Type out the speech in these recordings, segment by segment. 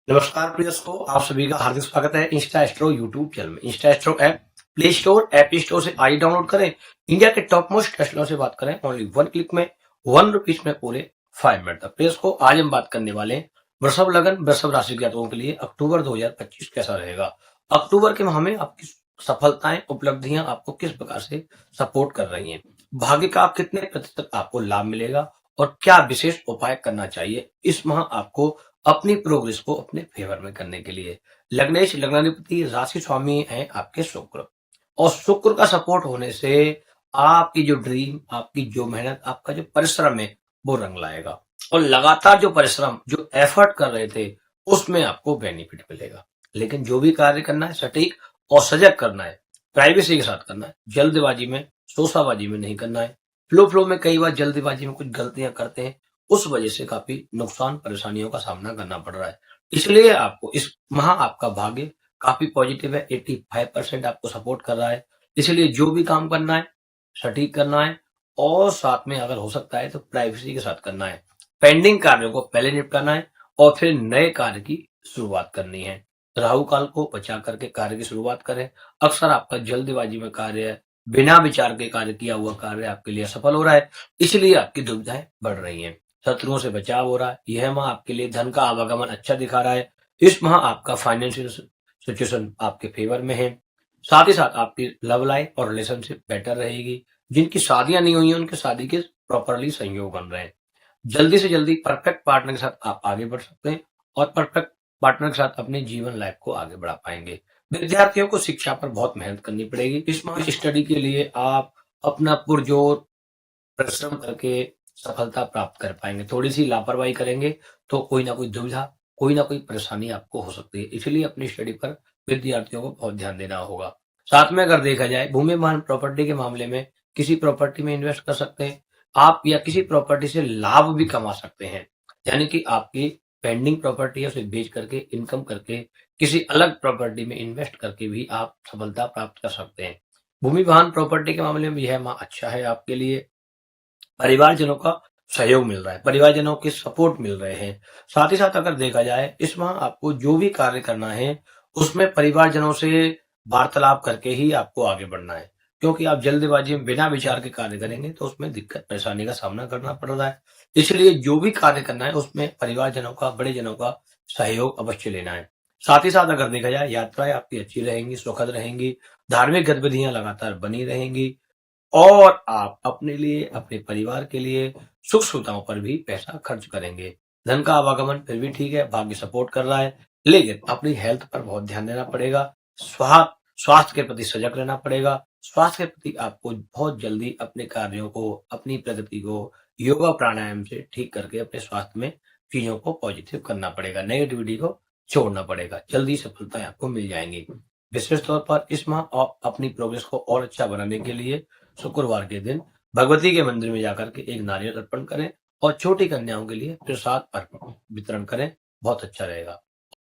नमस्कार प्रिय दोस्तों, आप सभी का हार्दिक स्वागत है इंस्टा एस्ट्रो यूट्यूब चैनल में। Insta astro app play store app store से आज डाउनलोड करें। इंडिया के टॉप मोस्ट टेस्टरों से बात करें ओनली 1 क्लिक में, 1 रुपीज में पूरे 5 मिनट तक। प्रिय दोस्तों, आज हम बात करने वाले हैं वृषभ लगन वृषभ राशि के जातकों के लिए अक्टूबर 2025 कैसा रहेगा। अक्टूबर के माह में आपकी सफलताएं उपलब्धियां आपको किस प्रकार से सपोर्ट कर रही हैं, भाग्य का आप कितने प्रतिशत आपको लाभ मिलेगा और क्या विशेष उपाय करना चाहिए इस माह आपको अपनी प्रोग्रेस को अपने फेवर में करने के लिए। लग्नेश लग्नाधिपति राशि स्वामी है आपके शुक्र, और शुक्र का सपोर्ट होने से आपकी जो ड्रीम, आपकी जो मेहनत, आपका जो परिश्रम है वो रंग लाएगा, और लगातार जो परिश्रम, जो एफर्ट कर रहे थे उसमें आपको बेनिफिट मिलेगा। लेकिन जो भी कार्य करना है सटीक और सजग करना है, प्राइवेसी के साथ करना है, जल्दबाजी में शोशाबाजी में नहीं करना है। फ्लो में कई बार जल्दबाजी में कुछ गलतियां करते हैं, उस वजह से काफी नुकसान परेशानियों का सामना करना पड़ रहा है। इसलिए आपको इस माह आपका भाग्य काफी पॉजिटिव है, 85% आपको सपोर्ट कर रहा है। इसलिए जो भी काम करना है सटीक करना है, और साथ में अगर हो सकता है तो प्राइवेसी के साथ करना है। पेंडिंग कार्यों को पहले निपटाना है और फिर नए कार्य की शुरुआत करनी है। राहु काल को बचा करके कार्य की शुरुआत करें। अक्सर आपका जल्दबाजी में कार्य है, बिना विचार के कार्य किया हुआ कार्य आपके लिए असफल हो रहा है, इसलिए आपकी दुविधाएं बढ़ रही हैं। शत्रुओं से बचाव हो रहा है। यह माह आपके लिए धन का आवागमन अच्छा दिखा रहा है। इस माह आपका फाइनेंशियल सिचुएशन आपके फेवर में है। साथ ही साथ आपकी लव लाइफ और रिलेशनशिप बेटर रहेगी। जिनकी शादियां नहीं हुई हैं उनके शादी के प्रॉपरली संयोग बन रहे हैं। जल्दी से जल्दी परफेक्ट पार्टनर के साथ आप आगे बढ़ सकते हैं, और परफेक्ट पार्टनर के साथ अपनी जीवन लाइफ को आगे बढ़ा पाएंगे। विद्यार्थियों को शिक्षा पर बहुत मेहनत करनी पड़ेगी। इस माह स्टडी के लिए आप अपना पुरजोर परिश्रम करके सफलता प्राप्त कर पाएंगे। थोड़ी सी लापरवाही करेंगे तो कोई ना कोई दुविधा, कोई ना कोई परेशानी आपको हो सकती है। इसलिए अपनी स्टडी पर विद्यार्थियों को बहुत ध्यान देना होगा। साथ में अगर देखा जाए भूमि वाहन प्रॉपर्टी के मामले में, किसी प्रॉपर्टी में इन्वेस्ट कर सकते हैं आप, या किसी प्रॉपर्टी से लाभ भी कमा सकते हैं। यानी कि आपकी पेंडिंग प्रॉपर्टी है उसे बेच करके इनकम करके किसी अलग प्रॉपर्टी में इन्वेस्ट करके भी आप सफलता प्राप्त कर सकते हैं। भूमि वाहन प्रॉपर्टी के मामले में यह माह अच्छा है आपके लिए। परिवारजनों का सहयोग मिल रहा है, परिवारजनों के सपोर्ट मिल रहे हैं। साथ ही साथ अगर देखा जाए इस माह आपको जो भी कार्य करना है उसमें परिवारजनों से वार्तालाप करके ही आपको आगे बढ़ना है, क्योंकि आप जल्दबाजी में बिना विचार के कार्य करेंगे तो उसमें दिक्कत परेशानी का सामना करना पड़ रहा है। इसलिए जो भी कार्य करना है उसमें परिवारजनों का, बड़े जनों का सहयोग अवश्य लेना है। साथ ही साथ अगर देखा जाए यात्राएं आपकी अच्छी रहेंगी, सुखद रहेंगी, धार्मिक गतिविधियां लगातार बनी रहेंगी, और आप अपने लिए, अपने परिवार के लिए सुख सुविधाओं पर भी पैसा खर्च करेंगे। धन का आवागमन फिर भी ठीक है, भाग्य सपोर्ट कर रहा है, लेकिन अपनी हेल्थ पर बहुत ध्यान देना पड़ेगा। स्वास्थ्य के प्रति सजग रहना पड़ेगा। स्वास्थ्य के प्रति आपको बहुत जल्दी अपने कार्यों को, अपनी प्रगति को योगा प्राणायाम से ठीक करके अपने स्वास्थ्य में चीजों को पॉजिटिव करना पड़ेगा, नेगेटिविटी को छोड़ना पड़ेगा। जल्दी सफलताएं आपको मिल जाएंगी। विशेष तौर पर इस माह आप अपनी प्रोग्रेस को और अच्छा बनाने के लिए शुक्रवार के दिन भगवती के मंदिर में जाकर के एक नारियल अर्पण करें, और छोटी कन्याओं के लिए प्रसाद अर्पण वितरण करें, बहुत अच्छा रहेगा।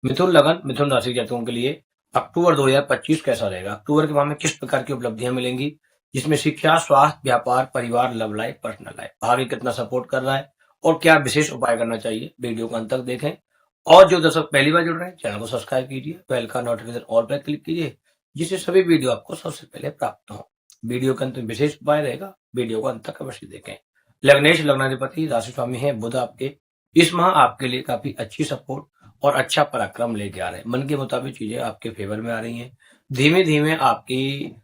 मिथुन लगन मिथुन राशि के जातकों के लिए अक्टूबर 2025 कैसा रहेगा। अक्टूबर के माह में किस प्रकार की उपलब्धियां मिलेंगी, जिसमें शिक्षा, स्वास्थ्य, व्यापार, परिवार, लव लाइफ, पर्सनल लाइफ, भाग्य कितना सपोर्ट कर रहा है और क्या विशेष उपाय करना चाहिए, वीडियो को अंत तक देखें। और जो दर्शक पहली बार जुड़ रहे हैं चैनल को सब्सक्राइब कीजिए, बेल का नोटिफिकेशन ऑल पर क्लिक कीजिए, जिससे सभी वीडियो आपको सबसे पहले प्राप्त हो। वीडियो के अंत में विशेष उपाय रहेगा, वीडियो को अंत तक अवश्य देखें। लग्नेश लग्नाधिपति राशि स्वामी है बुध आपके। इस माह आपके लिए काफी अच्छी सपोर्ट और अच्छा पराक्रम लेके आ रहे हैं। मन के मुताबिक चीजें आपके फेवर में आ रही हैं। धीमे धीमे आपकी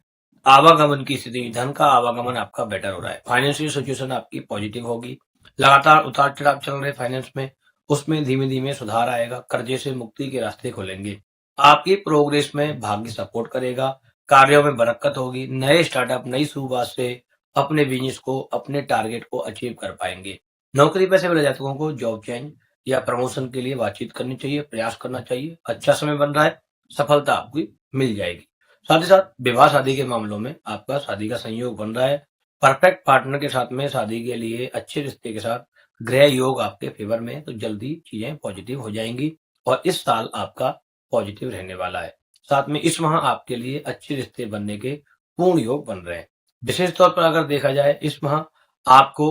आवागमन की स्थिति, धन का आवागमन आपका बेटर हो रहा है। फाइनेंशियल सिचुएशन आपकी पॉजिटिव होगी। लगातार उतार चढ़ाव चल रहे फाइनेंस में, उसमें धीमे धीमे सुधार आएगा। कर्जे से मुक्ति के रास्ते खुलेंगे। आपकी प्रोग्रेस में भाग्य सपोर्ट करेगा। कार्यों में बरकत होगी। नए स्टार्टअप, नई शुरुआत से अपने बिजनेस को, अपने टारगेट को अचीव कर पाएंगे। नौकरी पेशे वाले जातकों को जॉब चेंज या प्रमोशन के लिए बातचीत करनी चाहिए, प्रयास करना चाहिए। अच्छा समय बन रहा है, सफलता आपकी मिल जाएगी। साथ ही साथ विवाह शादी के मामलों में आपका शादी का संयोग बन रहा है। परफेक्ट पार्टनर के साथ में शादी के लिए, अच्छे रिश्ते के साथ ग्रह योग आपके फेवर में है, तो जल्दी चीजें पॉजिटिव हो जाएंगी, और इस साल आपका पॉजिटिव रहने वाला है। साथ में इस माह आपके लिए अच्छे रिश्ते बनने के पूर्ण योग बन रहे हैं। विशेष तौर पर अगर देखा जाए इस माह आपको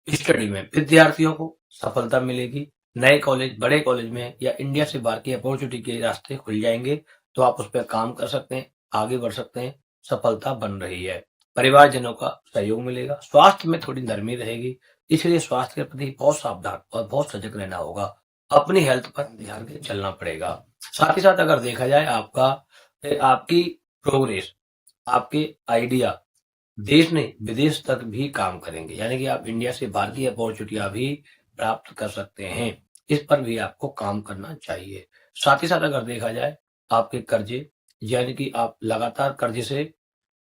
स्टडी में विद्यार्थियों को सफलता मिलेगी। नए कॉलेज, बड़े कॉलेज में या इंडिया से बाहर की अपॉर्चुनिटी के रास्ते खुल जाएंगे, तो आप उस पर काम कर सकते हैं, आगे बढ़ सकते हैं, सफलता बन रही है। परिवारजनों का सहयोग मिलेगा, स्वास्थ्य में थोड़ी नरमी रहेगी, इसलिए स्वास्थ्य के प्रति बहुत सावधान और बहुत सजग रहना होगा। अपनी हेल्थ पर ध्यान के चलना पड़ेगा। साथ ही साथ अगर देखा जाए आपकी प्रोग्रेस, आपके आइडिया देश नहीं विदेश तक भी काम करेंगे, यानी कि आप इंडिया से बाहर की अपॉर्चुनिटियां भी प्राप्त कर सकते हैं। इस पर भी आपको काम करना चाहिए। साथ ही साथ अगर देखा जाए आपके कर्जे, यानी कि आप लगातार कर्जे से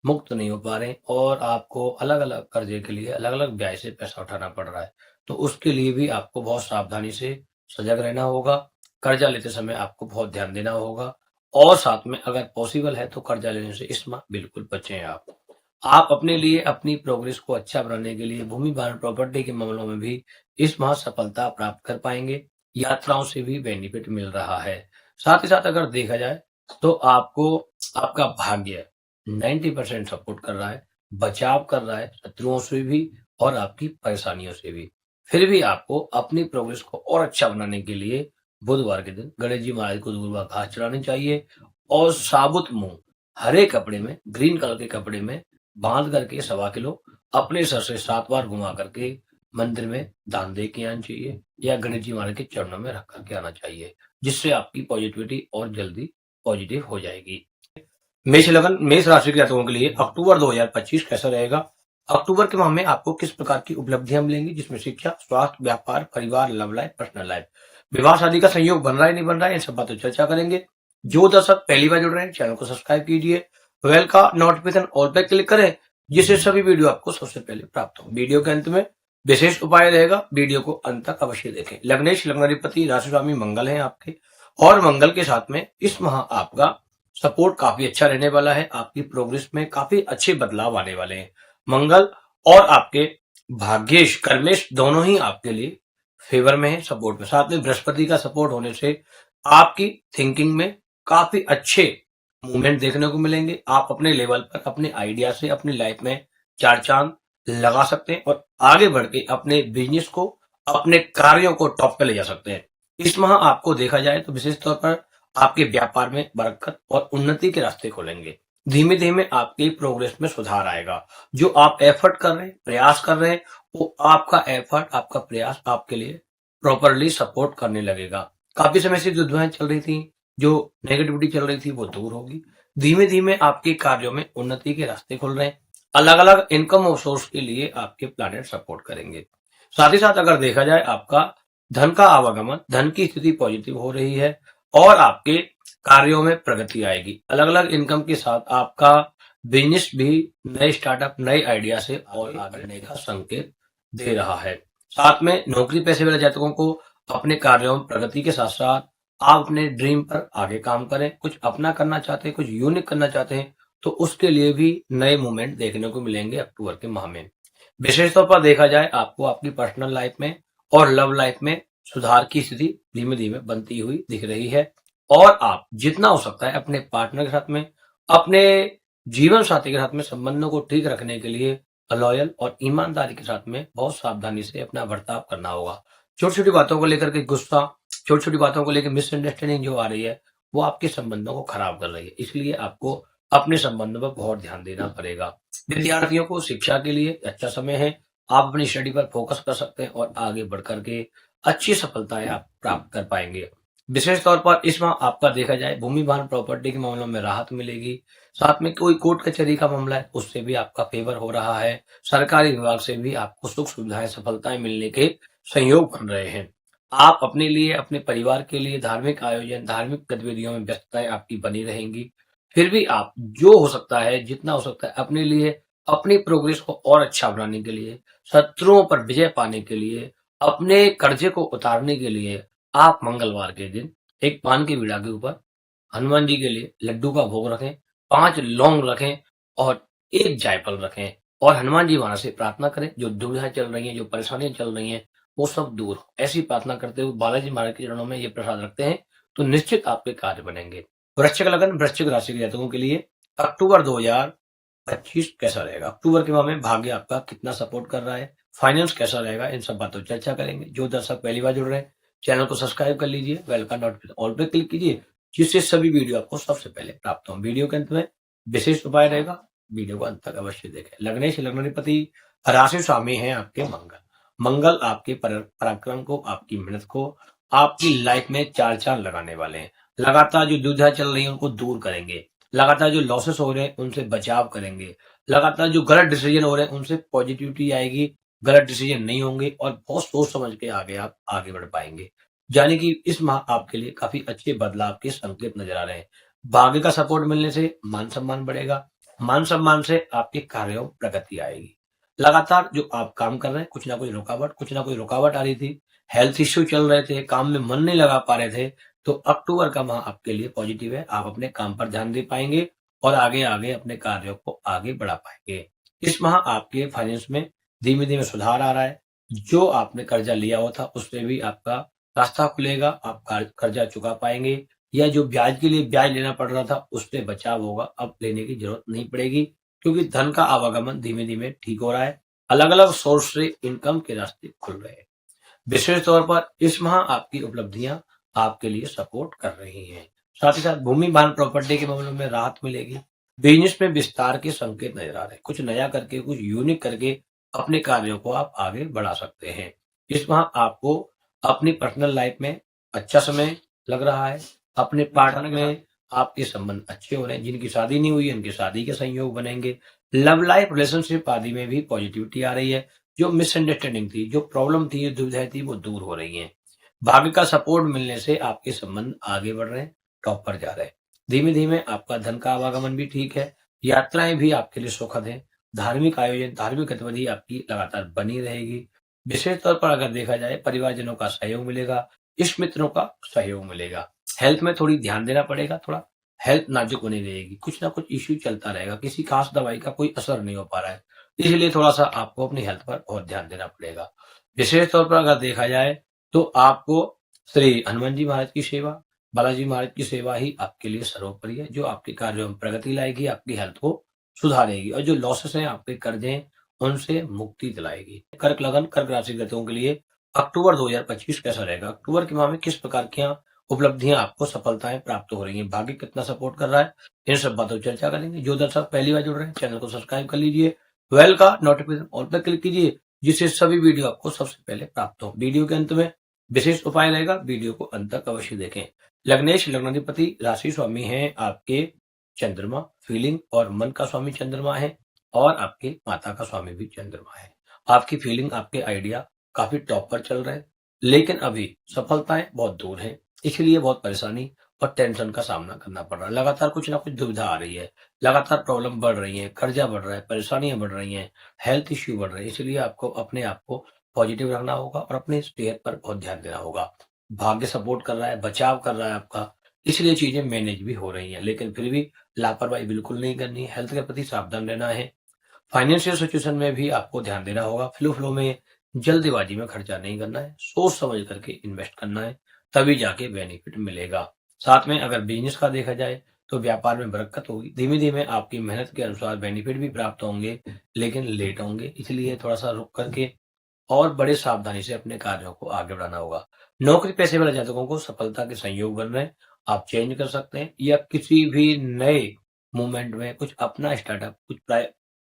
मुक्त नहीं हो पा रहे हैं और आपको अलग अलग कर्जे के लिए अलग अलग ब्याज से पैसा उठाना पड़ रहा है, तो उसके लिए भी आपको बहुत सावधानी से सजग रहना होगा। कर्जा लेते समय आपको बहुत ध्यान देना होगा और साथ में अगर पॉसिबल है तो कर्जा लेने से इस माह बिल्कुल बचें। आप अपने लिए अपनी प्रोग्रेस को अच्छा बनाने के लिए भूमि वाहन प्रॉपर्टी के मामलों में भी इस माह सफलता प्राप्त कर पाएंगे। यात्राओं से भी बेनिफिट मिल रहा है। साथ ही साथ अगर देखा जाए तो आपको आपका भाग्य 90% सपोर्ट कर रहा है, बचाव कर रहा है शत्रुओं से भी और आपकी परेशानियों से भी। फिर भी आपको अपनी प्रोग्रेस को और अच्छा बनाने के लिए बुधवार के दिन गणेश जी महाराज को दूर्वा घास चढ़ानी चाहिए और साबुत मूंग हरे कपड़े में, ग्रीन कलर के कपड़े में बांध करके 1.25 किलो अपने सर से 7 बार घुमा करके मंदिर में दान दे के आना चाहिए या गणेश जी महाराज के चरणों में रख करके आना चाहिए, जिससे आपकी पॉजिटिविटी और जल्दी पॉजिटिव हो जाएगी। मेष राशि के जातकों के लिए अक्टूबर 2025 कैसा रहेगा? अक्टूबर के माह में आपको किस प्रकार की उपलब्धियां मिलेंगी, जिसमें शिक्षा, स्वास्थ्य, व्यापार, परिवार, लव लाइफ, पर्सनल लाइफ, विवाह शादी का संयोग बन रहा है नहीं बन रहा है, इन सब बातों चर्चा करेंगे। जो दर्शक पहली बार जुड़ रहे हैं चैनल को सब्सक्राइब कीजिए, बेल का नोटिफिकेशन ऑल पे क्लिक करें, जिससे सभी वीडियो आपको सबसे पहले प्राप्त हो। वीडियो के अंत में विशेष उपाय रहेगा, वीडियो को अंत तक अवश्य देखें। लग्नेश लग्नाधिपति राशि स्वामी मंगल है आपके, और मंगल के साथ में इस माह आपका सपोर्ट काफी अच्छा रहने वाला है। आपकी प्रोग्रेस में काफी अच्छे बदलाव आने वाले हैं। मंगल और आपके भाग्येश कर्मेश दोनों ही आपके लिए फेवर में है, सपोर्ट में। साथ में बृहस्पति का सपोर्ट होने से आपकी थिंकिंग में काफी अच्छे मूवमेंट देखने को मिलेंगे। आप अपने लेवल पर अपने आइडिया से अपनी लाइफ में चार चांद लगा सकते हैं और आगे बढ़ के अपने बिजनेस को, अपने कार्यों को टॉप पे ले जा सकते हैं। इस माह आपको देखा जाए तो विशेष तौर पर आपके व्यापार में बरकत और उन्नति के रास्ते खोलेंगे। धीमे धीमे आपकी प्रोग्रेस में सुधार आएगा। जो आप एफर्ट कर रहे हैं, प्रयास कर रहे हैं, वो आपका एफर्ट, आपका प्रयास आपके लिए प्रॉपरली सपोर्ट करने लगेगा। काफी समय से जो दुआएं चल रही थी, जो नेगेटिविटी चल रही थी, वो दूर होगी। धीमे धीमे आपके कार्यों में उन्नति के रास्ते खुल रहे हैं। अलग अलग इनकम और सोर्स के लिए आपके प्लैनेट सपोर्ट करेंगे। साथ ही साथ अगर देखा जाए आपका धन का आवागमन, धन की स्थिति पॉजिटिव हो रही है और आपके कार्यों में प्रगति आएगी। अलग अलग इनकम के साथ आपका बिजनेस भी नए स्टार्टअप, नए आइडिया से और आगे बढ़ने का संकेत दे रहा है। साथ में नौकरी पेशे वाले जातकों को अपने कार्यों में प्रगति के साथ साथ आप अपने ड्रीम पर आगे काम करें। कुछ अपना करना चाहते हैं, कुछ यूनिक करना चाहते हैं, तो उसके लिए भी नए मूवमेंट देखने को मिलेंगे अक्टूबर के माह में। विशेष तौर पर देखा जाए आपको आपकी पर्सनल लाइफ में और लव लाइफ में सुधार की स्थिति धीमे धीमे बनती हुई दिख रही है और आप जितना हो सकता है अपने पार्टनर के साथ में, अपने जीवन साथी के साथ में संबंधों को ठीक रखने के लिए लॉयल और ईमानदारी के साथ में बहुत सावधानी से अपना बर्ताव करना होगा। छोटी छोटी बातों को लेकर के गुस्सा, छोटी छोटी बातों को लेकर मिसअंडरस्टैंडिंग जो आ रही है, वो आपके संबंधों को खराब कर रही है। इसलिए आपको अपने संबंधों पर बहुत ध्यान देना पड़ेगा। विद्यार्थियों को शिक्षा के लिए अच्छा समय है। आप अपनी स्टडी पर फोकस कर सकते हैं और आगे बढ़ करके अच्छी सफलताएं आप प्राप्त कर पाएंगे। विशेष तौर पर इस माह आपका देखा जाए भूमि वाहन प्रॉपर्टी के मामलों में राहत मिलेगी। साथ में कोई कोर्ट कचहरी का मामला है, उससे भी आपका फेवर हो रहा है। सरकारी विभाग से भी आपको सुख सुविधाएं, सफलताएं मिलने के संयोग बन रहे हैं। आप अपने लिए, अपने परिवार के लिए धार्मिक आयोजन, धार्मिक गतिविधियों में व्यस्तताएं आपकी बनी रहेंगी। फिर भी आप जो हो सकता है, जितना हो सकता है, अपने लिए, अपनी प्रोग्रेस को और अच्छा बनाने के लिए, शत्रुओं पर विजय पाने के लिए, अपने कर्जे को उतारने के लिए आप मंगलवार के दिन एक पान की बीड़ा के ऊपर हनुमान जी के लिए लड्डू का भोग रखें, 5 लौंग रखें और 1 जायफल रखें और हनुमान जी महाराज से प्रार्थना करें। जो दुविधाएं चल रही हैं, जो परेशानियां चल रही हैं, वो सब दूर हो। ऐसी प्रार्थना करते हुए बालाजी महाराज के चरणों में ये प्रसाद रखते हैं तो निश्चित आपके कार्य बनेंगे। वृश्चिक लगन, वृश्चिक राशि के जातकों के लिए अक्टूबर 2025 कैसा रहेगा? अक्टूबर के माह में भाग्य आपका कितना सपोर्ट कर रहा है, फाइनेंस कैसा रहेगा, इन सब बातों पर चर्चा करेंगे। जो दर्शक पहली बार जुड़ रहे हैं चैनल को सब्सक्राइब कर लीजिए, बेल का नोटिफिकेशन ऑल पे क्लिक कीजिए, जिससे सभी वीडियो आपको सबसे पहले प्राप्त हो। वीडियो के अंत में विशेष उपाय रहेगा, वीडियो को अंत तक अवश्य देखें। लग्नेश लग्नाधिपति राशि स्वामी है आपके मंगल। मंगल आपके पराक्रम को, आपकी मेहनत को, आपकी लाइफ में चार चांद लगाने वाले हैं। लगातार जो दुविधा चल रही है उनको दूर करेंगे, लगातार जो लॉसेस हो रहे हैं उनसे बचाव करेंगे, लगातार जो गलत डिसीजन हो रहे हैं उनसे पॉजिटिविटी आएगी, गलत डिसीजन नहीं होंगे और बहुत सोच समझ के आगे आप आगे बढ़ पाएंगे। यानी कि इस माह आपके लिए काफी अच्छे बदलाव के संकेत नजर आ रहे हैं। भाग्य का सपोर्ट मिलने से मान सम्मान बढ़ेगा, मान सम्मान से आपके कार्यों में प्रगति आएगी। लगातार जो आप काम कर रहे हैं, कुछ ना कोई रुकावट आ रही थी, हेल्थ इश्यू चल रहे थे, काम में मन नहीं लगा पा रहे थे, तो अक्टूबर का माह आपके लिए पॉजिटिव है। आप अपने काम पर ध्यान दे पाएंगे और आगे आगे अपने कार्यों को आगे बढ़ा पाएंगे। इस माह आपके फाइनेंस में धीमे धीमे सुधार आ रहा है। जो आपने कर्जा लिया हुआ था उससे भी आपका रास्ता खुलेगा, आप कर्जा चुका पाएंगे, या जो ब्याज के लिए ब्याज लेना पड़ रहा था उससे बचाव होगा, अब लेने की जरूरत नहीं पड़ेगी, क्योंकि धन का आवागमन धीमे धीमे ठीक हो रहा है। अलग अलग सोर्स से इनकम के रास्ते खुल रहे हैं। विशेष तौर पर इस माह आपकी उपलब्धियां आपके लिए सपोर्ट कर रही हैं। साथ ही साथ भूमि वाहन प्रॉपर्टी के मामलों में राहत मिलेगी। बिजनेस में विस्तार के संकेत नजर आ रहे हैं। कुछ नया करके, कुछ यूनिक करके अपने कार्यों को आप आगे बढ़ा सकते हैं। इस माह आपको अपनी पर्सनल लाइफ में अच्छा समय लग रहा है। अपने पार्टनर में आपके संबंध अच्छे हो रहे हैं। जिनकी शादी नहीं हुई है उनकी शादी के संयोग बनेंगे। लव लाइफ, रिलेशनशिप आदि में भी पॉजिटिविटी आ रही है। जो मिसअंडरस्टैंडिंग थी, जो प्रॉब्लम थी, जो दुविधाएं थी, वो दूर हो रही हैं। भाग्य का सपोर्ट मिलने से आपके संबंध आगे बढ़ रहे हैं, टॉप पर जा रहे हैं। धीमे धीमे आपका धन का आवागमन भी ठीक है। यात्राएं भी आपके लिए सुखद है। धार्मिक आयोजन, धार्मिक गतिविधि आपकी लगातार बनी रहेगी। विशेष तौर पर अगर देखा जाए, परिवारजनों का सहयोग मिलेगा, इष्ट मित्रों का सहयोग मिलेगा। हेल्थ में थोड़ी ध्यान देना पड़ेगा, थोड़ा हेल्थ नाजुक बनी रहेगी, कुछ ना कुछ इश्यू चलता रहेगा, किसी खास दवाई का कोई असर नहीं हो पा रहा है, इसलिए थोड़ा सा आपको अपनी हेल्थ पर बहुत ध्यान देना पड़ेगा। विशेष तौर पर अगर देखा जाए तो आपको श्री हनुमान जी महाराज की सेवा, बालाजी महाराज की सेवा ही आपके लिए सर्वोपरि है, जो आपके कार्यों में प्रगति लाएगी, आपकी हेल्थ को सुधारेगी और जो लॉसेस हैं, आपके कर्जे हैं, उनसे मुक्ति दिलाएगी। कर्क लगन, कर्क राशि गतों के लिए अक्टूबर 2025 कैसा रहेगा? अक्टूबर के माह में किस प्रकार की उपलब्धियां आपको, सफलताएं प्राप्त हो रही हैं, भाग्य कितना सपोर्ट कर रहा है, इन सब बातों पर चर्चा करेंगे। जो दर्शक पहली बार जुड़ रहे हैं, चैनल को सब्सक्राइब कर लीजिए, बेल का नोटिफिकेशन ऑल पर क्लिक कीजिए, जिससे सभी वीडियो आपको सबसे पहले प्राप्त हो। वीडियो के अंत में विशेष उपाय रहेगा, वीडियो को अंत तक अवश्य देखें। लग्नेश लग्नाधिपति राशि स्वामी हैं आपके चंद्रमा, फीलिंग और मन का स्वामी चंद्रमा है, और आपके माता का स्वामी भी चंद्रमा है। आपकी फीलिंग, आपके आइडिया काफी टॉप पर चल रहे हैं, लेकिन अभी सफलताएं बहुत दूर हैं, इसलिए बहुत परेशानी और टेंशन का सामना करना पड़ रहा है। लगातार कुछ ना कुछ दुविधा आ रही है, लगातार प्रॉब्लम बढ़ रही है, कर्जा बढ़ रहा है, परेशानियां बढ़ रही हैं, हेल्थ इश्यू बढ़ रहे हैं, इसलिए आपको अपने आप को पॉजिटिव रखना होगा और अपने सेहत पर बहुत ध्यान देना होगा। भाग्य सपोर्ट कर रहा है, बचाव कर रहा है आपका, इसलिए चीजें मैनेज भी हो रही हैं, लेकिन फिर भी लापरवाही बिल्कुल नहीं करनी है, हेल्थ के प्रति सावधान रहना है। फाइनेंशियल सिचुएशन में भी आपको ध्यान देना होगा। फ्लो में जल्दबाजी में खर्चा नहीं करना है, सोच समझ करके इन्वेस्ट करना है, तभी जाके बेनिफिट मिलेगा। साथ में अगर बिजनेस का देखा जाए तो व्यापार में बरकत होगी। धीमे धीमे आपकी मेहनत के अनुसार बेनिफिट भी प्राप्त होंगे, लेकिन लेट होंगे, इसलिए थोड़ा सा रुक करके और बड़े सावधानी से अपने कार्यों को आगे बढ़ाना होगा। नौकरी पेशे वाले जातकों को सफलता के संयोग बन रहे हैं। आप चेंज कर सकते हैं या किसी भी नए मूवमेंट में कुछ अपना स्टार्टअप, कुछ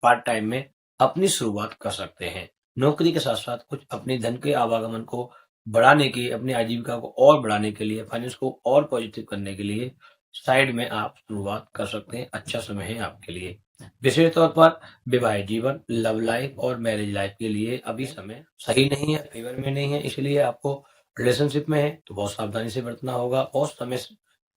पार्ट टाइम में अपनी शुरुआत कर सकते हैं। नौकरी के साथ साथ कुछ अपने धन के आवागमन को बढ़ाने की, अपनी आजीविका को और बढ़ाने के लिए, फाइनेंस को और पॉजिटिव करने के लिए साइड में आप शुरुआत कर सकते हैं। अच्छा समय है आपके लिए। विशेष तौर पर विवाहित जीवन, लव लाइफ और मैरिज लाइफ के लिए अभी समय सही नहीं है, फेवर में नहीं है, इसलिए आपको रिलेशनशिप में है तो बहुत सावधानी से बरतना होगा और समय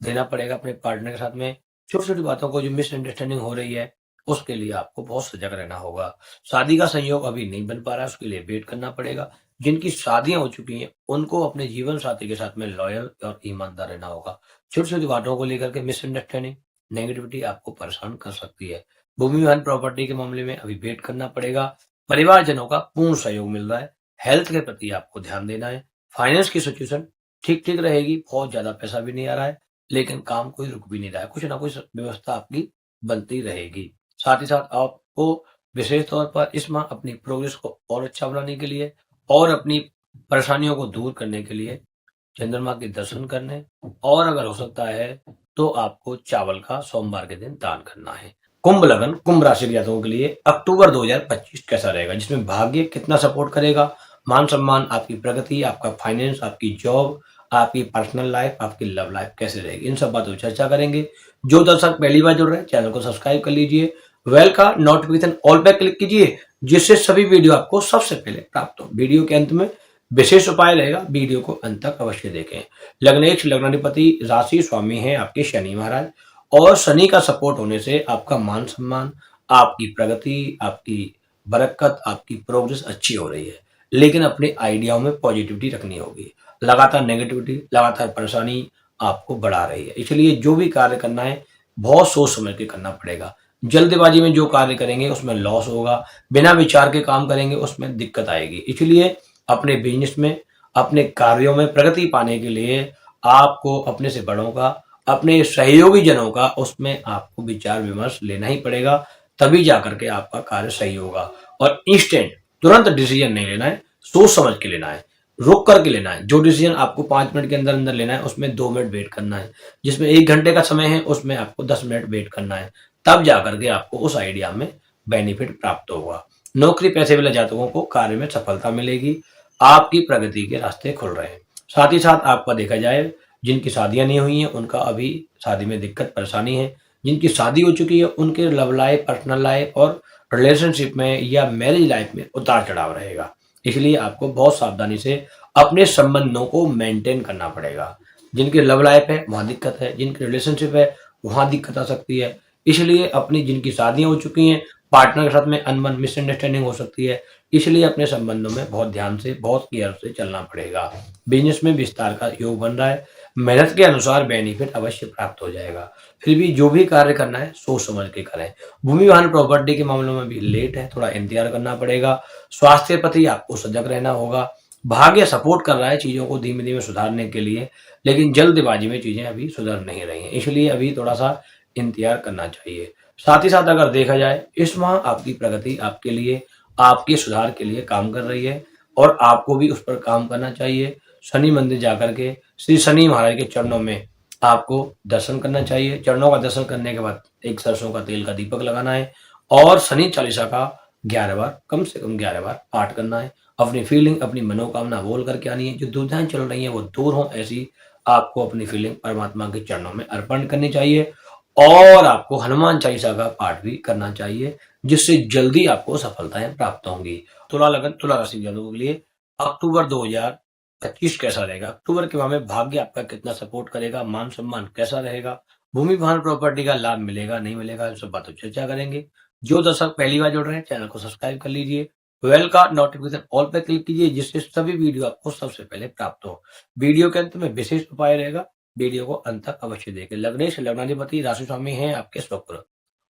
देना पड़ेगा अपने पार्टनर के साथ में। छोटी छोटी बातों को जो मिसअंडरस्टैंडिंग हो रही है उसके लिए आपको बहुत सजग रहना होगा। शादी का संयोग अभी नहीं बन पा रहा है, उसके लिए वेट करना पड़ेगा। जिनकी शादियां हो चुकी हैं उनको अपने जीवन साथी के साथ में लॉयल और ईमानदार रहना होगा। छोटी छोटी बातों को लेकर के मिसअंडरस्टैंडिंग, नेगेटिविटी आपको परेशान कर सकती है। भूमि वाहन प्रॉपर्टी के मामले में अभी वेट करना पड़ेगा। परिवारजनों का पूर्ण सहयोग मिल रहा है। हेल्थ के प्रति आपको ध्यान देना है। फाइनेंस की सिचुएशन ठीक ठीक रहेगी, बहुत ज्यादा पैसा भी नहीं आ रहा है, लेकिन काम कोई रुक भी नहीं रहा है, कुछ ना कुछ व्यवस्था आपकी बनती रहेगी। साथ ही साथ आपको विशेष तौर पर इस माह अपनी प्रोग्रेस को और अच्छा बनाने के लिए और अपनी परेशानियों को दूर करने के लिए चंद्रमा के दर्शन करने, और अगर हो सकता है तो आपको चावल का सोमवार के दिन दान करना है। कुंभ लगन, कुंभ राशि के जातकों के लिए अक्टूबर 2025 कैसा रहेगा, जिसमें भाग्य कितना सपोर्ट करेगा, मान सम्मान, आपकी प्रगति, आपका फाइनेंस, आपकी जॉब, आपकी पर्सनल लाइफ, आपकी लव लाइफ कैसे रहेगी, इन सब बातों पर चर्चा करेंगे। जो दर्शक पहली बार जुड़ रहे हैं, चैनल को सब्सक्राइब कर लीजिए, बेल का नोटिफिकेशन ऑल पे क्लिक कीजिए, जिससे सभी वीडियो आपको सबसे पहले प्राप्त हो। वीडियो के अंत में विशेष उपाय रहेगा, वीडियो को अंत तक अवश्य देखें। लग्नेश लग्नाधिपति राशि स्वामी हैं आपके शनि महाराज, और शनि का सपोर्ट होने से आपका मान सम्मान, आपकी प्रगति, आपकी बरकत, आपकी प्रोग्रेस अच्छी हो रही है। लेकिन अपने आइडियाओं में पॉजिटिविटी रखनी होगी। लगातार नेगेटिविटी, लगातार परेशानी आपको बढ़ा रही है। इसलिए जो भी कार्य करना है बहुत सोच समझ के करना पड़ेगा। जल्दबाजी में जो कार्य करेंगे उसमें लॉस होगा, बिना विचार के काम करेंगे उसमें दिक्कत आएगी। इसलिए अपने बिजनेस में, अपने कार्यों में प्रगति पाने के लिए आपको अपने से बड़ों का, अपने सहयोगी जनों का उसमें आपको विचार विमर्श लेना ही पड़ेगा, तभी जाकर के आपका कार्य सही होगा। और इंस्टेंट तुरंत डिसीजन नहीं लेना है, सोच समझ के लेना है, रुक करके लेना है। जो डिसीजन आपको 5 मिनट के अंदर अंदर लेना है उसमें 2 मिनट वेट करना है, जिसमें 1 घंटे का समय है उसमें आपको 10 मिनट वेट करना है, तब जाकर के आपको उस आइडिया में बेनिफिट प्राप्त होगा। नौकरी पैसे वाले जातकों को कार्य में सफलता मिलेगी, आपकी प्रगति के रास्ते खुल रहे हैं। साथ ही साथ आपका देखा जाए, जिनकी शादियां नहीं हुई हैं उनका अभी शादी में दिक्कत परेशानी है, जिनकी शादी हो चुकी है उनके लव लाइफ, पर्सनल लाइफ और रिलेशनशिप में या मैरिज लाइफ में उतार चढ़ाव रहेगा। इसलिए आपको बहुत सावधानी से अपने संबंधों को मेंटेन करना पड़ेगा। जिनकी लव लाइफ है वहां दिक्कत है, जिनकी रिलेशनशिप है वहां दिक्कत आ सकती है। इसलिए अपनी जिनकी शादियां हो चुकी हैं, पार्टनर के साथ में अनबन, मिसअंडरस्टैंडिंग हो सकती है, इसलिए अपने संबंधों में बहुत ध्यान से, बहुत केयर से चलना पड़ेगा। बिजनेस में विस्तार का योग बन रहा है, मेहनत के अनुसार बेनिफिट अवश्य प्राप्त हो जाएगा। फिर भी जो भी कार्य करना है सोच समझ के करें। भूमि वाहन प्रॉपर्टी के मामलों में भी लेट है, थोड़ा इंतजार करना पड़ेगा। स्वास्थ्य के प्रति आपको सजग रहना होगा। भाग्य सपोर्ट कर रहा है चीजों को धीमे धीमे सुधारने के लिए, लेकिन जल्दबाजी में चीजें अभी सुधर नहीं रही हैं, इसलिए अभी थोड़ा सा इंतजार करना चाहिए। साथ ही साथ अगर देखा जाए, इस माह आपकी प्रगति आपके लिए, आपके सुधार के लिए काम कर रही है, और आपको भी उस पर काम करना चाहिए। शनि मंदिर जाकर के श्री शनि महाराज के चरणों में आपको दर्शन करना चाहिए। चरणों का दर्शन करने के बाद एक सरसों का तेल का दीपक लगाना है, और शनि चालीसा का 11 बार, कम से कम 11 बार पाठ करना है। अपनी फीलिंग, अपनी मनोकामना बोल करके आनी है। जो दुविधाएं चल रही हैं वो दूर हों, ऐसी आपको अपनी फीलिंग परमात्मा के चरणों में अर्पण करनी चाहिए। और आपको हनुमान चालीसा का पाठ भी करना चाहिए, जिससे जल्दी आपको सफलताएं प्राप्त होंगी। तुला लगन, तुला राशि के जातकों के लिए अक्टूबर 2025 कैसा रहेगा? अक्टूबर के माह में भाग्य आपका कितना सपोर्ट करेगा, मान सम्मान कैसा रहेगा, भूमि वाहन प्रॉपर्टी का लाभ मिलेगा नहीं मिलेगा, इन सब बातों पर चर्चा करेंगे। जो दर्शक पहली बार जुड़ रहे हैं चैनल को सब्सक्राइब कर लीजिए, बेल का नोटिफिकेशन ऑल पे क्लिक कीजिए, जिससे सभी वीडियो आपको सबसे पहले प्राप्त हो। वीडियो के अंत में विशेष उपाय रहेगा, वीडियो को अंत तक अवश्य देखें। लग्नेश लग्नाधिपति राशि स्वामी हैं आपके शुक्र,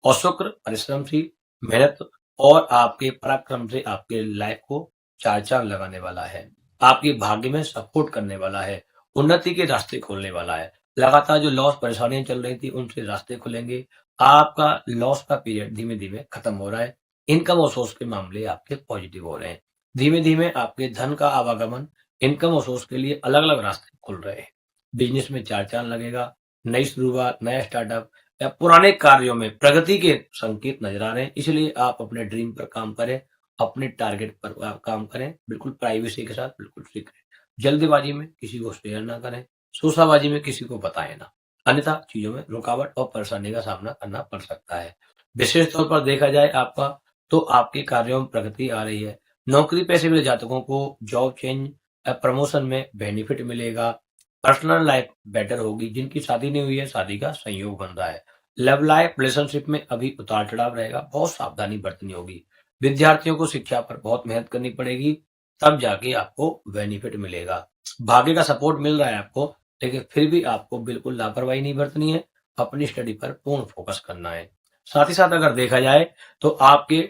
और शुक्र परिश्रमशील, मेहनत और आपके पराक्रम से आपके लाइफ को चार चांद लगाने वाला है। आपके भाग्य में सपोर्ट करने वाला है, उन्नति के रास्ते खोलने वाला है। लगातार जो लॉस परेशानियां चल रही थी उनसे रास्ते खुलेंगे। आपका लॉस का पीरियड धीमे धीमे खत्म हो रहा है। इनकम और सोर्स के मामले आपके पॉजिटिव हो रहे हैं। धीमे धीमे आपके धन का आवागमन, इनकम और सोर्स के लिए अलग अलग रास्ते खुल रहे हैं। बिजनेस में चार चांद लगेगा। नई शुरुआत, नया स्टार्टअप या पुराने कार्यों में प्रगति के संकेत नजर आ रहे हैं। इसलिए आप अपने ड्रीम पर काम करें, अपने टारगेट पर आप काम करें, बिल्कुल प्राइवेसी के साथ, बिल्कुल सीक्रेट। जल्दबाजी में किसी को शेयर ना करें, शोशाबाजी में किसी को बताएं ना, अन्यथा चीजों में रुकावट और परेशानी का सामना करना पड़ सकता है। विशेष तौर पर देखा जाए आपका, तो आपके कार्यों में प्रगति आ रही है। नौकरी पेशे वाले जातकों को जॉब चेंज या प्रमोशन में बेनिफिट मिलेगा। पर्सनल लाइफ बेटर होगी। जिनकी शादी नहीं हुई है, शादी का संयोग बन रहा है। लव लाइफ, रिलेशनशिप में अभी उतार चढ़ाव रहेगा, बहुत सावधानी बरतनी होगी। विद्यार्थियों को शिक्षा पर बहुत मेहनत करनी पड़ेगी, तब जाके आपको बेनिफिट मिलेगा। भाग्य का सपोर्ट मिल रहा है आपको, लेकिन फिर भी आपको बिल्कुल लापरवाही नहीं बरतनी है, अपनी स्टडी पर पूर्ण फोकस करना है। साथ ही साथ अगर देखा जाए, तो आपके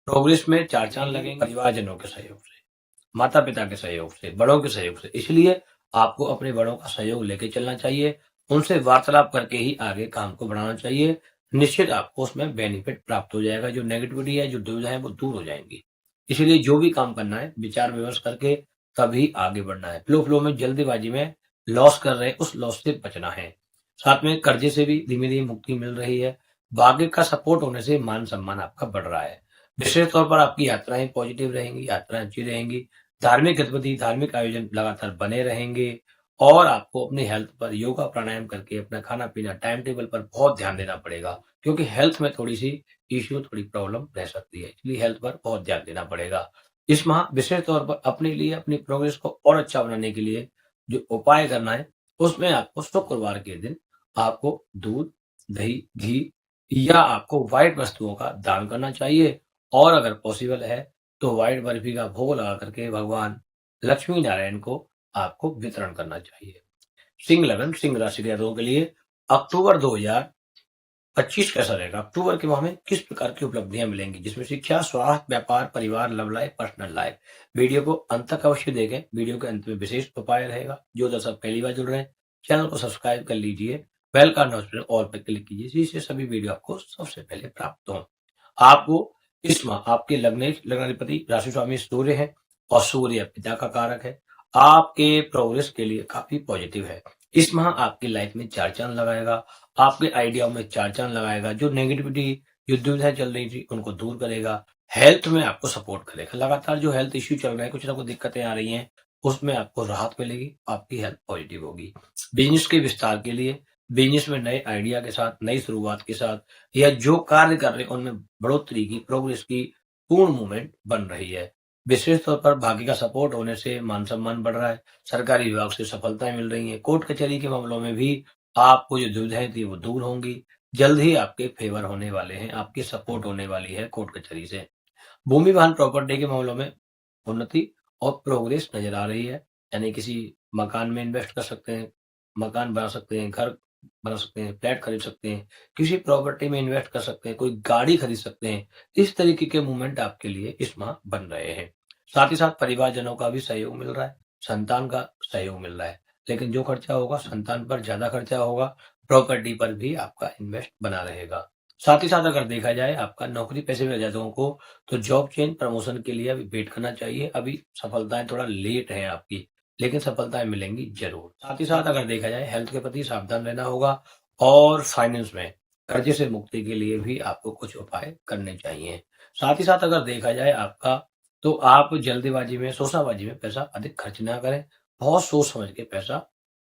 प्रोग्रेस में चार चांद लगेंगे परिवारजनों के सहयोग से, माता पिता के सहयोग से, बड़ों के सहयोग से। इसलिए आपको अपने बड़ों का सहयोग लेके चलना चाहिए, उनसे वार्तालाप करके ही आगे काम को बढ़ाना चाहिए। निश्चित आपको उसमें बेनिफिट प्राप्त हो जाएगा। जो नेगेटिविटी है, जो दुविधा है, वो दूर हो जाएंगी। इसलिए जो भी काम करना है विचार विमर्श करके तभी आगे बढ़ना है। फ्लो में, जल्दीबाजी में लॉस कर रहे हैं उस लॉस से बचना है। साथ में कर्जे से भी धीमे धीमे मुक्ति मिल रही है। भाग्य का सपोर्ट होने से मान सम्मान आपका बढ़ रहा है। विशेष तौर पर आपकी यात्राएं पॉजिटिव रहेंगी, यात्राएं अच्छी रहेंगी। धार्मिक गतिविधि, धार्मिक आयोजन लगातार बने रहेंगे और आपको अपनी हेल्थ पर योगा प्राणायाम करके अपना खाना पीना टाइम टेबल पर बहुत ध्यान देना पड़ेगा, क्योंकि हेल्थ में थोड़ी सी इश्यू, थोड़ी प्रॉब्लम रह सकती है, इसलिए हेल्थ पर बहुत ध्यान देना पड़ेगा। इस माह विशेष तौर पर अपने लिए, अपनी प्रोग्रेस को और अच्छा बनाने के लिए जो उपाय करना है, उसमें आपको शुक्रवार के दिन आपको दूध, दही, घी या आपको व्हाइट वस्तुओं का दान करना चाहिए और अगर पॉसिबल है तो व्हाइट बर्फी का भोग लगा करके भगवान लक्ष्मी नारायण को आपको वितरण करना चाहिए। सिंह लगन, सिंह राशि के जातकों के लिए अक्टूबर 2025 कैसा रहेगा? अक्टूबर के माह में किस प्रकार की उपलब्धियां मिलेंगी, जिसमें शिक्षा, स्वास्थ्य, व्यापार, परिवार, love life, personal life. Video को अंत तक अवश्य देखें। वीडियो के अंत में विशेष उपाय रहेगा। जो दर्शक पहली बार जुड़ रहे हैं, चैनल को सब्सक्राइब कर लीजिए, बेल का नोटिफिकेशन ऑल पर क्लिक कीजिए, जिससे सभी वीडियो आपको सबसे पहले प्राप्त हो। आपको इस माह आपके लग्नाधिपति राशि स्वामी सूर्य है और सूर्य पिता का कारक है। आपके प्रोग्रेस के लिए काफी पॉजिटिव है। इस माह आपकी लाइफ में चार चांद लगाएगा, आपके आइडिया में चार चांद लगाएगा। जो नेगेटिविटी, जो दुविधाएं चल रही थी, उनको दूर करेगा। हेल्थ में आपको सपोर्ट करेगा। लगातार जो हेल्थ इश्यू चल रहे हैं, कुछ ना कुछ दिक्कतें आ रही हैं, उसमें आपको राहत मिलेगी, आपकी हेल्थ पॉजिटिव होगी। बिजनेस के विस्तार के लिए, बिजनेस में नए आइडिया के साथ, नई शुरुआत के साथ या जो कार्य कर रहे हैं उनमें बढ़ोतरी की, प्रोग्रेस की पूर्ण मूवमेंट बन रही है। विशेष तौर पर भाग्य का सपोर्ट होने से मान सम्मान बढ़ रहा है। सरकारी विभाग से सफलताएं मिल रही हैं। कोर्ट कचहरी के मामलों में भी आपको जो दुविधाएं थी वो दूर होंगी। जल्द ही आपके फेवर होने वाले हैं, आपकी सपोर्ट होने वाली है कोर्ट कचहरी से। भूमि वाहन प्रॉपर्टी के मामलों में उन्नति और प्रोग्रेस नजर आ रही है। यानी किसी मकान में इन्वेस्ट कर सकते हैं, मकान बना सकते हैं, घर बना सकते हैं, फ्लैट खरीद सकते हैं, किसी प्रॉपर्टी में इन्वेस्ट कर सकते हैं, कोई गाड़ी खरीद सकते हैं। इस तरीके के मूवमेंट आपके लिए इस माह बन रहे हैं। साथ ही साथ परिवारजनों का भी सहयोग मिल रहा है, संतान का सहयोग मिल रहा है। लेकिन जो खर्चा होगा संतान पर ज्यादा खर्चा होगा, प्रॉपर्टी पर भी आपका इन्वेस्ट बना रहेगा। साथ ही साथ अगर देखा जाए आपका नौकरी पेशे में जातकों को, तो जॉब चेंज प्रमोशन के लिए अभी वेट करना चाहिए। अभी सफलताएं थोड़ा लेट है आपकी, लेकिन सफलताएं मिलेंगी जरूर। साथ ही साथ अगर देखा जाए हेल्थ के प्रति सावधान रहना होगा और फाइनेंस में कर्जे से मुक्ति के लिए भी आपको कुछ उपाय करने चाहिए। साथ ही साथ अगर देखा जाए आपका, तो आप जल्दीबाजी में, शोषाबाजी में पैसा अधिक खर्च ना करें। बहुत सोच समझ के पैसा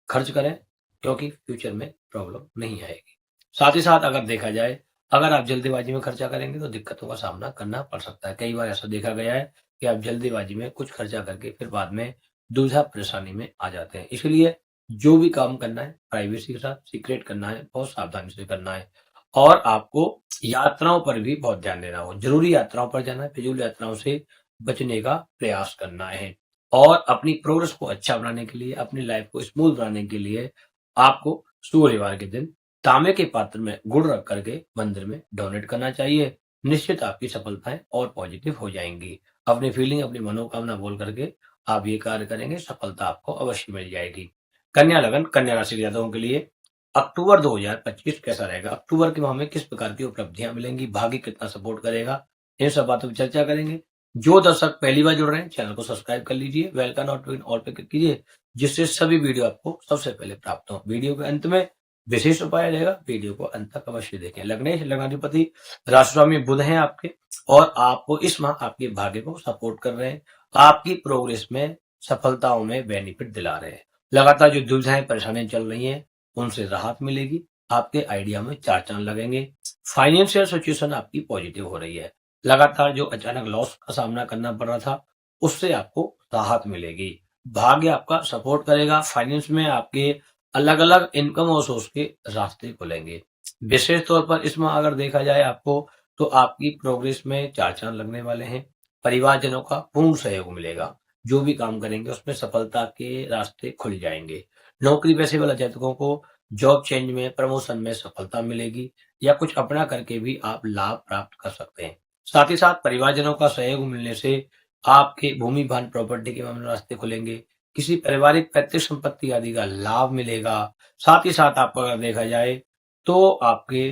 खर्च करें, क्योंकि फ्यूचर में प्रॉब्लम नहीं आएगी। साथ ही साथ अगर देखा जाए, अगर आप जल्दीबाजी में खर्चा करेंगे तो दिक्कतों का सामना करना पड़ सकता है। कई बार ऐसा देखा गया है कि आप जल्दीबाजी में कुछ खर्चा करके फिर बाद में दुविधा परेशानी में आ जाते हैं। इसलिए जो भी काम करना है प्राइवेसी के साथ, सीक्रेट करना है, बहुत सावधानी से करना है और आपको यात्राओं पर भी बहुत ध्यान देना हो। जरूरी यात्राओं पर जाना है, फिजूल यात्राओं से बचने का प्रयास करना है और अपनी प्रोग्रेस को अच्छा बनाने के लिए, अपनी लाइफ को स्मूथ बनाने के लिए आपको शुक्रवार के दिन तांबे के पात्र में गुड़ रख करके मंदिर में डोनेट करना चाहिए। निश्चित आपकी सफलताएं और पॉजिटिव हो जाएंगी। अपनी फीलिंग, अपनी मनोकामना बोल करके आप ये कार्य करेंगे, सफलता आपको अवश्य मिल जाएगी। कन्या लगन, कन्या राशि के जातकों के लिए अक्टूबर 2025 कैसा रहेगा? अक्टूबर के माह में किस प्रकार की उपलब्धियां मिलेंगी? भाग्य कितना सपोर्ट करेगा? इन सब बातों पर चर्चा करेंगे। जो दर्शक पहली बार जुड़ रहे हैं, चैनल को सब्सक्राइब कर लीजिए, बेल का नोटिफिकेशन ऑल पे क्लिक कीजिए, जिससे सभी वीडियो आपको सबसे पहले प्राप्त हो। वीडियो के अंत में विशेष उपाय रहेगा, वीडियो को अंत तक अवश्य देखें। लग्नेश, लग्नाधिपति राशि स्वामी बुध हैं आपके और आपको इस माह आपके भाग्य को सपोर्ट कर रहे हैं, आपकी प्रोग्रेस में, सफलताओं में बेनिफिट दिला रहे हैं। लगातार जो दुविधाएं परेशानियां चल रही हैं उनसे राहत मिलेगी, आपके आइडिया में चार चांद लगेंगे। फाइनेंशियल सिचुएशन आपकी पॉजिटिव हो रही है। लगातार जो अचानक लॉस का सामना करना पड़ रहा था, उससे आपको राहत मिलेगी। भाग्य आपका सपोर्ट करेगा। फाइनेंस में आपके अलग अलग इनकम और सोर्स के रास्ते खुलेंगे। विशेष तौर पर इस माह अगर देखा जाए आपको, तो आपकी प्रोग्रेस में चार चांद लगने वाले हैं। परिवारजनों का पूर्ण सहयोग मिलेगा। जो भी काम करेंगे उसमें सफलता के रास्ते खुल जाएंगे। नौकरी पेशे वाले जातकों को जॉब चेंज में, प्रमोशन में सफलता मिलेगी या कुछ अपना करके भी आप लाभ प्राप्त कर सकते हैं। साथ ही साथ परिवारजनों का सहयोग मिलने से आपके भूमि वाहन प्रॉपर्टी के मामले में रास्ते खुलेंगे। किसी पारिवारिक पैतृक संपत्ति आदि का लाभ मिलेगा। साथ ही साथ आपको अगर देखा जाए, तो आपके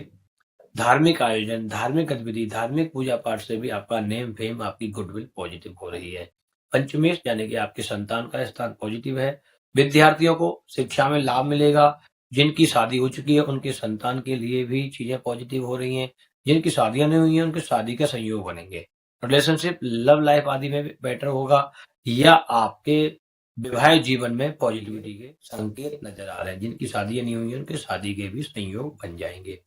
धार्मिक आयोजन, धार्मिक गतिविधि, धार्मिक पूजा पाठ से भी आपका नेम फेम, आपकी गुडविल पॉजिटिव हो रही है। पंचमेश यानी कि आपके संतान का स्थान पॉजिटिव है। विद्यार्थियों को शिक्षा में लाभ मिलेगा। जिनकी शादी हो चुकी है उनके संतान के लिए भी चीजें पॉजिटिव हो रही हैं। जिनकी शादियां नहीं हुई हैं उनकी शादी के संयोग बनेंगे। रिलेशनशिप, लव लाइफ आदि में भी बेटर होगा, या आपके वैवाहिक जीवन में पॉजिटिविटी के संकेत नजर आ रहे हैं। जिनकी शादियां नहीं हुई हैं उनकी शादी के भी संयोग बन जाएंगे।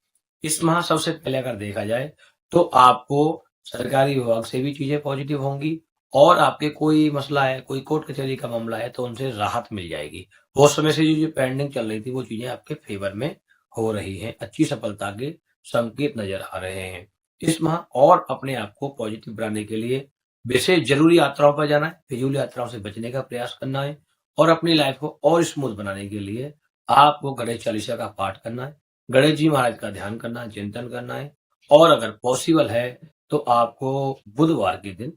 इस माह सबसे पहले अगर देखा जाए तो आपको सरकारी विभाग से भी चीजें पॉजिटिव होंगी, और आपके कोई मसला है, कोई कोर्ट कचहरी का मामला है तो उनसे राहत मिल जाएगी। बहुत समय से जो पेंडिंग चल रही थी वो चीजें आपके फेवर में हो रही हैं। अच्छी सफलता के संकेत नजर आ रहे हैं इस माह। और अपने आप को पॉजिटिव बनाने के लिए विशेष जरूरी यात्राओं पर जाना है, फिजूल यात्राओं से बचने का प्रयास करना है, और अपनी लाइफ को और स्मूथ बनाने के लिए आपको गणेश चालीसा का पाठ करना है, गणेश जी महाराज का ध्यान करना है, चिंतन करना है, और अगर पॉसिबल है तो आपको बुधवार के दिन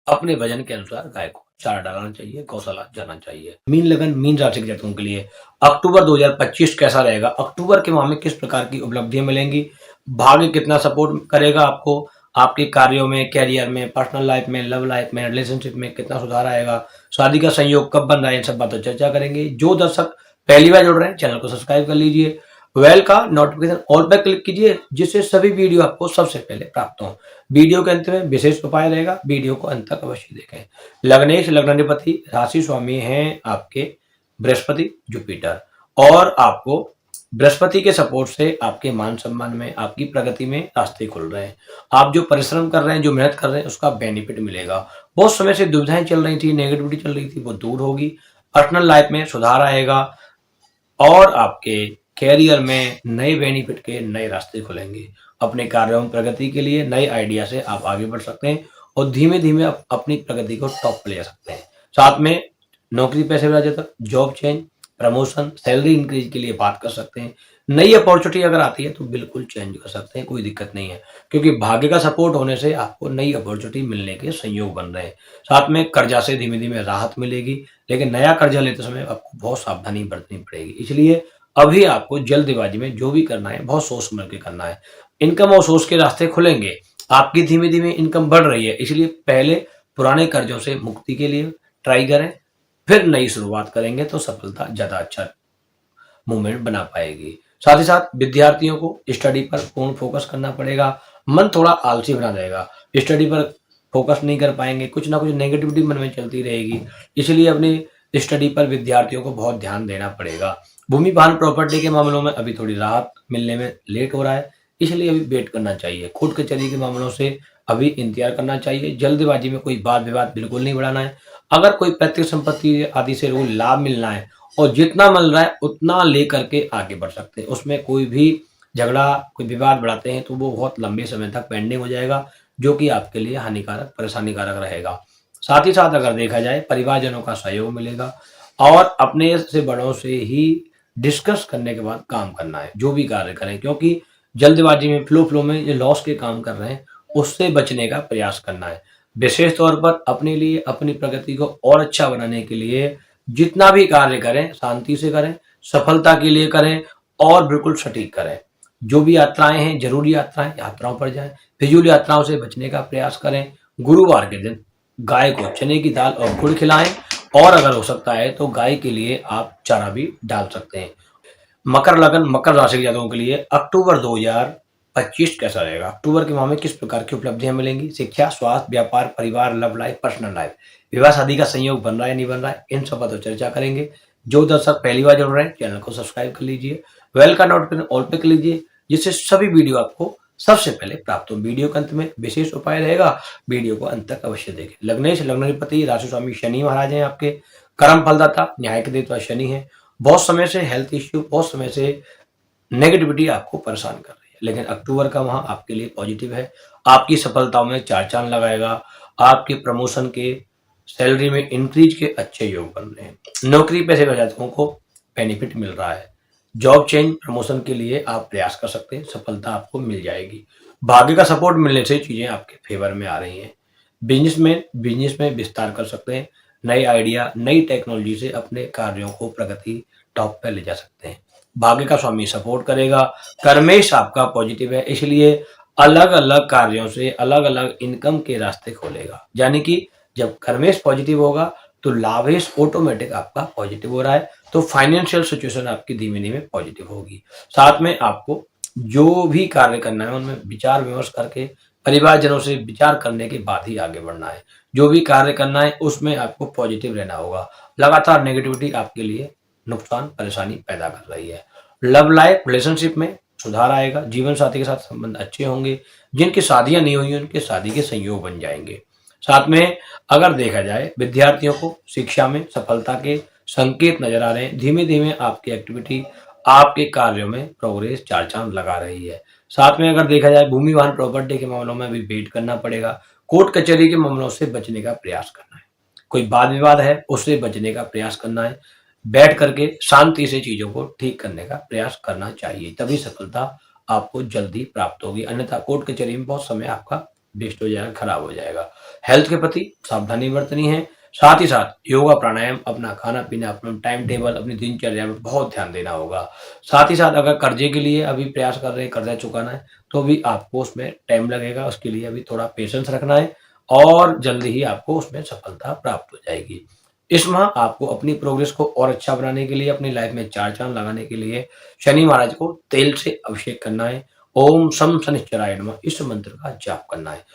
अपने वजन के अनुसार गाय को चारा डालना चाहिए, गौशाला जाना चाहिए। मीन लगन, मीन राशि के जातकों के लिए अक्टूबर 2025 कैसा रहेगा? अक्टूबर के माह में किस प्रकार की उपलब्धियां मिलेंगी? भाग्य कितना सपोर्ट करेगा आपको? आपके कार्यों में, कैरियर में, पर्सनल लाइफ में, लव लाइफ में, रिलेशनशिप में कितना सुधार आएगा? शादी का संयोग कब बन रहा है? इन सब बातों चर्चा करेंगे। जो दर्शक पहली बार जुड़ रहे हैं चैनल को सब्सक्राइब कर लीजिए, बेल का नोटिफिकेशन ऑल पर क्लिक कीजिए, जिससे सभी वीडियो आपको सबसे पहले प्राप्त हो। वीडियो के अंत में विशेष उपाय रहेगा, वीडियो को अंत तक अवश्य देखें। लग्नेश, लग्नाधिपति, राशि स्वामी हैं आपके बृहस्पति, जुपिटर, और आपको बृहस्पति के सपोर्ट से आपके मान सम्मान में, आपकी प्रगति में रास्ते खुल रहे हैं। आप जो परिश्रम कर रहे हैं, जो मेहनत कर रहे हैं, उसका बेनिफिट मिलेगा। बहुत समय से दुविधाएं चल रही थी, नेगेटिविटी चल रही थी, वो दूर होगी। पर्सनल लाइफ में सुधार आएगा, और आपके कैरियर में नए बेनिफिट के नए रास्ते खुलेंगे। अपने कार्यों में प्रगति के लिए नए आइडिया से आप आगे बढ़ सकते हैं, और धीमे धीमे आप अपनी प्रगति को टॉप पे ले सकते हैं। साथ में नौकरी पैसे मिला जाता, job change, promotion, salary increase के लिए बात कर सकते हैं। नई अपॉर्चुनिटी अगर आती है तो बिल्कुल चेंज कर सकते हैं, कोई दिक्कत नहीं है, क्योंकि भाग्य का सपोर्ट होने से आपको नई अपॉर्चुनिटी मिलने के संयोग बन रहे हैं। साथ में कर्जा से धीमे धीमे राहत मिलेगी, लेकिन नया कर्जा लेते समय आपको बहुत सावधानी बरतनी पड़ेगी। इसलिए अभी आपको जल्दबाजी में जो भी करना है बहुत सोच समझ के करना है। इनकम और सोच के रास्ते खुलेंगे। आपकी धीमे धीमे इनकम बढ़ रही है, इसलिए पहले पुराने कर्जों से मुक्ति के लिए ट्राई करें, फिर नई शुरुआत करेंगे तो सफलता ज्यादा अच्छा मूवमेंट बना पाएगी। साथ ही साथ विद्यार्थियों को स्टडी पर पूर्ण फोकस करना पड़ेगा। मन थोड़ा आलसी बना रहेगा, स्टडी पर फोकस नहीं कर पाएंगे, कुछ ना कुछ नेगेटिविटी मन में चलती रहेगी। इसलिए अपनी स्टडी पर विद्यार्थियों को बहुत ध्यान देना पड़ेगा। भूमि वाहन प्रॉपर्टी के मामलों में अभी थोड़ी राहत मिलने में लेट हो रहा है, इसलिए अभी वेट करना चाहिए। कोर्ट कचहरी के मामलों से अभी इंतजार करना चाहिए। जल्दबाजी में कोई वाद विवाद बिल्कुल नहीं बढ़ाना है। अगर कोई पैतृक संपत्ति आदि से कोई लाभ मिलना है और जितना मिल रहा है उतना लेकर के आगे बढ़ सकते हैं, उसमें कोई भी झगड़ा, कोई विवाद बढ़ाते हैं तो वो बहुत लंबे समय तक पेंडिंग हो जाएगा, जो कि आपके लिए हानिकारक, परेशानीकारक रहेगा। साथ ही साथ अगर देखा जाए परिवारजनों का सहयोग मिलेगा, और अपने से बड़ों से ही डिस्कस करने के बाद काम करना है, जो भी कार्य करें, क्योंकि जल्दबाजी में फ्लो में जो लॉस के काम कर रहे हैं उससे बचने का प्रयास करना है। विशेष तौर पर अपने लिए, अपनी प्रगति को और अच्छा बनाने के लिए जितना भी कार्य करें शांति से करें, सफलता के लिए करें, और बिल्कुल सटीक करें। जो भी यात्राएं हैं, जरूरी यात्राएं, यात्राओं पर जाएं, फिजूल यात्राओं से बचने का प्रयास करें। गुरुवार के दिन गाय को चने की दाल और गुड़ खिलाएं, और अगर हो सकता है तो गाय के लिए आप चारा भी डाल सकते हैं। मकर लगन, मकर राशि के जातकों के लिए अक्टूबर 2025 कैसा रहेगा? अक्टूबर के माह में किस प्रकार की उपलब्धियां मिलेंगी? शिक्षा, स्वास्थ्य, व्यापार, परिवार, लव लाइफ, पर्सनल लाइफ, विवाह शादी का संयोग बन रहा है नहीं बन रहा है, इन सब पर तो चर्चा करेंगे। जो दर्शक पहली बार जुड़ रहे हैं चैनल को सब्सक्राइब कर लीजिए, बेल का नोटिफिकेशन ऑल पे कर लीजिए, जिससे सभी वीडियो आपको सबसे पहले प्राप्त हो। वीडियो के अंत में विशेष उपाय रहेगा, वीडियो को अंत तक अवश्य देखें। लग्नेश, लग्नाधिपति, राशि स्वामी शनि महाराज हैं आपके, कर्म फलदाता, न्याय के देवता शनि है। बहुत समय से हेल्थ इश्यू, बहुत समय से नेगेटिविटी आपको परेशान कर रही है, लेकिन अक्टूबर का माह आपके लिए पॉजिटिव है। आपकी सफलताओं में चार चांद लगाएगा। आपके प्रमोशन के, सैलरी में इंक्रीज के अच्छे योग बन रहे हैं। नौकरी पेशे में जातकों को बेनिफिट मिल रहा है। जॉब चेंज, प्रमोशन के लिए आप प्रयास कर सकते हैं, सफलता आपको मिल जाएगी। भाग्य का सपोर्ट मिलने से चीजें आपके फेवर में आ रही हैं। बिजनेस में विस्तार कर सकते हैं। नए आइडिया, नई टेक्नोलॉजी से अपने कार्यों को प्रगति टॉप पे ले जा सकते हैं। भाग्य का स्वामी सपोर्ट करेगा। कर्मेश आपका पॉजिटिव है, इसलिए अलग अलग कार्यों से अलग अलग इनकम के रास्ते खोलेगा। यानी कि जब कर्मेश पॉजिटिव होगा तो लाभेश ऑटोमेटिक आपका पॉजिटिव हो रहा है, तो फाइनेंशियल सिचुएशन आपकी धीमे-धीमे पॉजिटिव होगी। साथ में आपको जो भी कार्य करना है उनमें विचार-विमर्श करके परिवारजनों से विचार करने के बाद ही आगे बढ़ना है। जो भी कार्य करना है उसमें आपको पॉजिटिव रहना होगा। लगातार नेगेटिविटी आपके लिए नुकसान, परेशानी पैदा कर रही है। लव लाइफ रिलेशनशिप में सुधार आएगा, जीवन साथी के साथ संबंध अच्छे होंगे, जिनकी शादियाँ नहीं हुई हैं उनके शादी के संयोग बन जाएँगे। साथ में अगर देखा जाए विद्यार्थियों को शिक्षा में सफलता के संकेत नज़र आ रहे हैं। धीमे-धीमे आपकी एक्टिविटी, आपके कार्यों में प्रोग्रेस चार चाँद लगा रही है। साथ में अगर देखा जाए भूमि, वाहन, प्रॉपर्टी के मामलों में भी वेट करना पड़ेगा। कोर्ट कचहरी के मामलों से बचने का प्रयास करना है। कोई वाद-विवाद है उससे बचने का प्रयास करना है। बैठ करके शांति से चीज़ों को ठीक करने का प्रयास करना चाहिए, तभी सफलता आपको जल्दी प्राप्त होगी। अन्यथा कोर्ट कचहरी में बहुत समय आपका वेस्ट हो जाएगा, खराब हो जाएगा। हेल्थ के प्रति सावधानी बरतनी है। साथ ही साथ योगा, प्राणायाम, अपना खाना-पीना, अपना टाइम टेबल, अपनी दिनचर्या में बहुत ध्यान देना होगा। साथ ही साथ अगर कर्जे के लिए अभी प्रयास कर रहे हैं, कर्जा चुकाना है, तो भी आपको उसमें टाइम लगेगा। उसके लिए अभी थोड़ा पेशेंस रखना है और जल्दी ही आपको उसमें सफलता प्राप्त हो जाएगी। इस माह आपको अपनी प्रोग्रेस को और अच्छा बनाने के लिए, अपनी लाइफ में चार चाँद लगाने के लिए शनि महाराज को तेल से अभिषेक करना है। ओम शम शनिश्चराय नमः इस मंत्र का जाप करना है।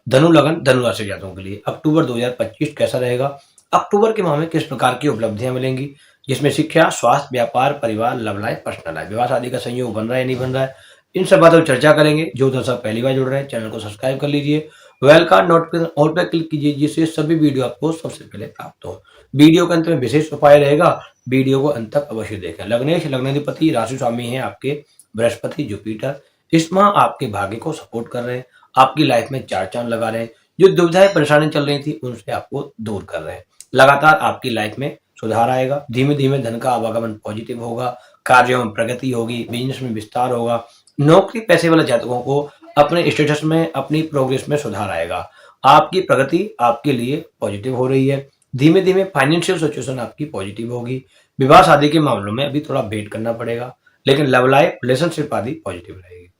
धनु लगन, धनु राशि के जातकों के लिए अक्टूबर 2025 कैसा रहेगा? अक्टूबर के माह में किस प्रकार की उपलब्धियां मिलेंगी? जिसमें शिक्षा, स्वास्थ्य, व्यापार, परिवार, लव लाइफ, पर्सनल लाइफ, विवाह शादी का संयोग बन रहा है नहीं बन रहा है, इन सब बातों पर चर्चा करेंगे। जो दर्शक पहली बार जुड़ रहे हैं चैनल को सब्सक्राइब कर लीजिए, बेल का नोटिफिकेशन ऑल पे क्लिक कीजिए, जिससे सभी वीडियो आपको सबसे पहले प्राप्त हो। वीडियो के अंत में विशेष उपाय रहेगा, वीडियो को अंत तक अवश्य देखें। लग्नेश, लग्नाधिपति, राशि स्वामी है आपके बृहस्पति, जुपिटर। इस माह आपके भाग्य को सपोर्ट कर रहे हैं, आपकी लाइफ में चार चांद लगा रहे हैं। जो दुविधाएं परेशानी चल रही थी उनसे आपको दूर कर रहे हैं। लगातार आपकी लाइफ में सुधार आएगा। धीमे धीमे धन का आवागमन पॉजिटिव होगा, कार्यों में प्रगति होगी, बिजनेस में विस्तार होगा। नौकरी पेशे वाले जातकों को अपने स्टेटस में, अपनी प्रोग्रेस में सुधार आएगा। आपकी प्रगति आपके लिए पॉजिटिव हो रही है। धीमे धीमे फाइनेंशियल सिचुएशन आपकी पॉजिटिव होगी। विवाह शादी के मामलों में अभी थोड़ा वेट करना पड़ेगा, लेकिन लव लाइफ, रिलेशनशिप आदि पॉजिटिव रहेगी।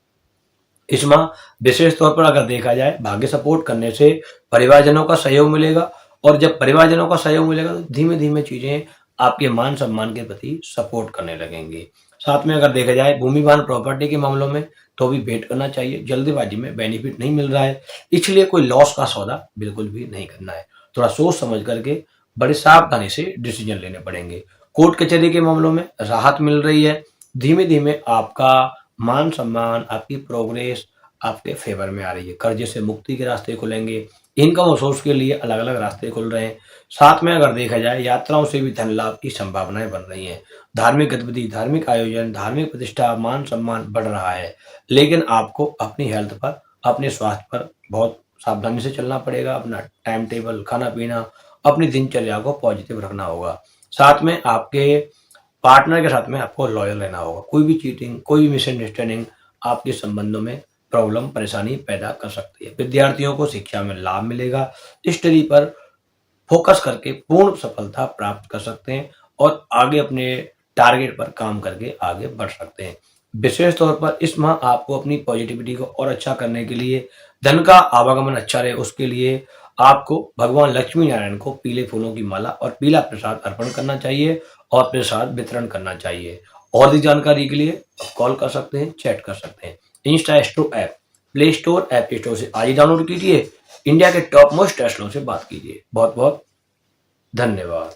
इस माह विशेष तौर पर अगर देखा जाए भाग्य सपोर्ट करने से परिवारजनों का सहयोग मिलेगा, और जब परिवारजनों का सहयोग मिलेगा तो धीमे धीमे चीजें आपके मान सम्मान के प्रति सपोर्ट करने लगेंगी। साथ में अगर देखा जाए भूमि, वाहन, प्रॉपर्टी के मामलों में तो भी वेट करना चाहिए। जल्दबाजी में बेनिफिट नहीं मिल रहा है, इसलिए कोई लॉस का सौदा बिल्कुल भी नहीं करना है। थोड़ा सोच समझ करके बड़ी सावधानी से डिसीजन लेने पड़ेंगे। कोर्ट कचहरी के मामलों में राहत मिल रही है। धीमे धीमे आपका मान सम्मान, आपकी प्रोग्रेस आपके फेवर में आ रही है। कर्जे से मुक्ति के रास्ते खुलेंगे, इनकम और सोर्स के लिए अलग अलग रास्ते खुल रहे हैं। साथ में अगर देखा जाए यात्राओं से भी धन लाभ की संभावनाएं बन रही हैं। धार्मिक गतिविधि, धार्मिक आयोजन, धार्मिक प्रतिष्ठा, मान सम्मान बढ़ रहा है। लेकिन आपको अपनी हेल्थ पर, अपने स्वास्थ्य पर बहुत सावधानी से चलना पड़ेगा। अपना टाइम टेबल, खाना पीना, अपनी दिनचर्या को पॉजिटिव रखना होगा। साथ में आपके पार्टनर के साथ में आपको लॉयल रहना होगा। कोई भी चीटिंग, कोई भी मिसअंडरस्टैंडिंग आपके संबंधों में प्रॉब्लम, परेशानी पैदा कर सकती है। विद्यार्थियों को शिक्षा में लाभ मिलेगा। स्टडी पर फोकस करके पूर्ण सफलता प्राप्त कर सकते हैं और आगे अपने टारगेट पर काम करके आगे बढ़ सकते हैं। विशेष तौर पर इस माह आपको अपनी पॉजिटिविटी को और अच्छा करने के लिए, धन का आवागमन अच्छा रहे उसके लिए आपको भगवान लक्ष्मी नारायण को पीले फूलों की माला और पीला प्रसाद अर्पण करना चाहिए और प्रसाद वितरण करना चाहिए। और भी जानकारी के लिए कॉल कर सकते हैं, चैट कर सकते हैं। Insta astro app play store, app store से आज ही डाउनलोड कीजिए। इंडिया के टॉप मोस्ट एस्ट्रो से बात कीजिए। बहुत बहुत धन्यवाद।